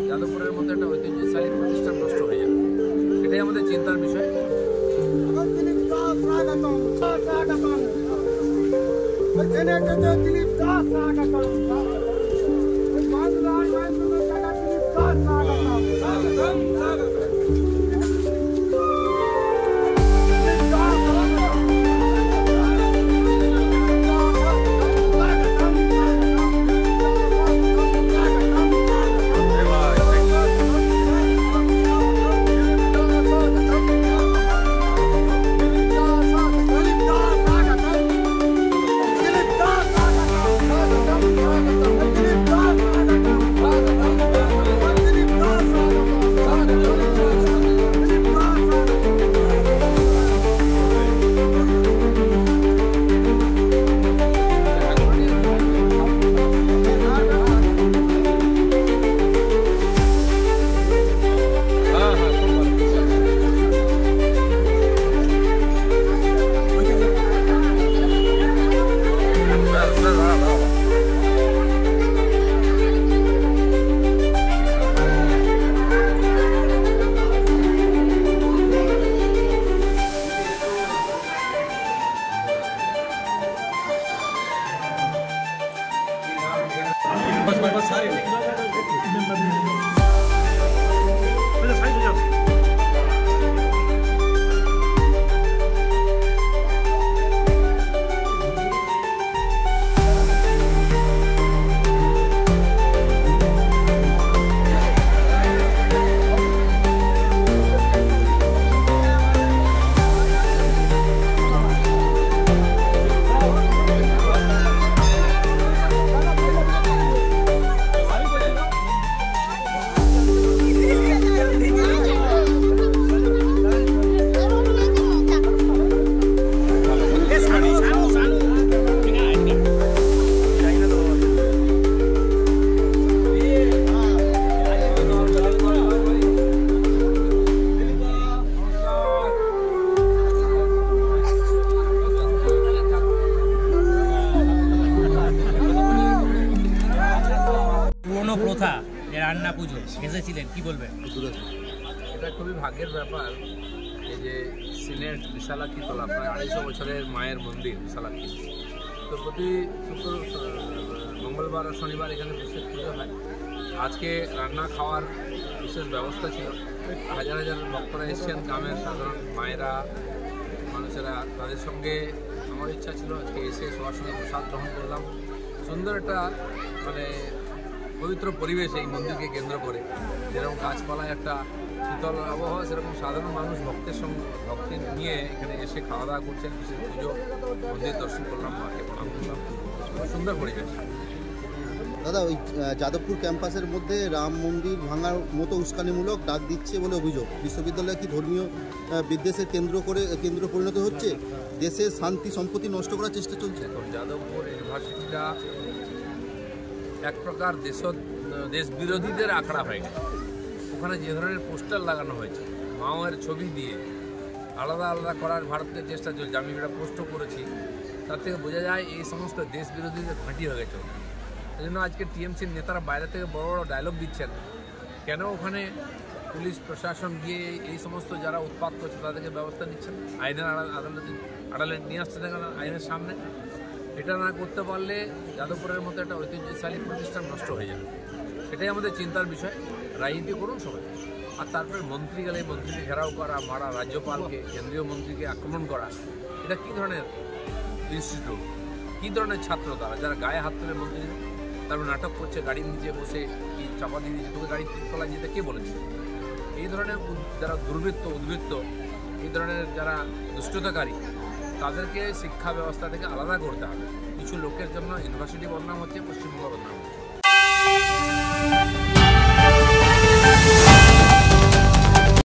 যাদবপুরের মতো একটা ঐতিহ্যশালী প্রতিষ্ঠান নষ্ট হয়ে যাবে, এটাই আমাদের চিন্তার বিষয়। প্রথা রান্না পুজো এসেছিলেন, কি বলবেন? এটা খুবই ভাগ্যের ব্যাপার। এই যে সিলেট বিশালাক্ষী তোলা প্রায় 250 বছরের মায়ের মন্দির বিশালাক্ষী, তো প্রতি মঙ্গলবার আর শনিবার এখানে বিশেষ পুজো হয়। আজকে রান্না খাওয়ার বিশেষ ব্যবস্থা ছিল, হাজার হাজার ভক্তরা এসেছেন, গ্রামের সাধারণ মায়েরা মানুষেরা, তাদের সঙ্গে আমার ইচ্ছা ছিল আজকে এসে সবার সঙ্গে প্রসাদ গ্রহণ করলাম। সুন্দর একটা মানে পবিত্র পরিবেশ এই মন্দিরকে কেন্দ্র করে, যেরকম গাছপালায় একটা শীতল আবহাওয়া, সেরকম সাধারণ মানুষ ভক্তের সঙ্গে ভক্তি নিয়ে এখানে এসে খাওয়া দাওয়া করছেন, বিশেষ পুজো মন্দির দর্শন করলাম, মাকে প্রণাম করলাম, খুব সুন্দর পরিবেশ। দাদা, ওই যাদবপুর ক্যাম্পাসের মধ্যে রাম মন্দির ভাঙার মতো উস্কানিমূলক ডাক দিচ্ছে বলে অভিযোগ। বিশ্ববিদ্যালয় কি ধর্মীয় বিদ্বেষের কেন্দ্র পরিণত হচ্ছে? দেশের শান্তি সম্পত্তি নষ্ট করার চেষ্টা চলছে। যাদবপুর ইউনিভার্সিটিটা এক প্রকার দেশ বিরোধীদের আখড়া হয়ে গেছে। ওখানে যে ধরনের পোস্টার লাগানো হয়েছে মাওয়ের ছবি দিয়ে আলাদা আলাদা করার ভারতের চেষ্টা চলছে, আমি এটা পোস্টও করেছি, তার থেকে বোঝা যায় এই সমস্ত দেশ বিরোধীদের ঘাঁটি হয়ে গেছে। এই জন্য আজকে টিএমসির নেতারা বাইরে থেকে বড় বড় ডায়লগ দিচ্ছেন, কেন ওখানে পুলিশ প্রশাসন গিয়ে এই সমস্ত যারা উৎপাত করছে তাদেরকে ব্যবস্থা নিচ্ছেন, আইনের আড়ালে নিয়ে আসছে না আইনের সামনে। এটা না করতে পারলে যাদবপুরের মতো একটা ঐতিহ্যশালী প্রতিষ্ঠান নষ্ট হয়ে যাবে, সেটাই আমাদের চিন্তার বিষয়। রাজনীতি করুন সবাই, আর তারপরে মন্ত্রী গেলে মন্ত্রীকে ঘেরাও করা, মারা, রাজ্যপালকে কেন্দ্রীয় মন্ত্রীকে আক্রমণ করা, এটা কী ধরনের ইনস্টিটিউট, কী ধরনের ছাত্র তারা, যারা গায়ে হাত তুলে মন্ত্রী তারপর নাটক করছে, গাড়ির নিচে বসে কি চাপা দিয়ে দিচ্ছে, তোকে গাড়ির তলায় যেতে কে বলেছে? এই ধরনের যারা দুর্বৃত্ত উদ্বৃত্ত, এই ধরনের যারা দুষ্টতাকারী, তাদেরকে শিক্ষা ব্যবস্থা থেকে আলাদা করতে হবে। কিছু লোকের জন্য ইউনিভার্সিটি বদনাম হচ্ছে, পশ্চিমবঙ্গ বদনাম হচ্ছে।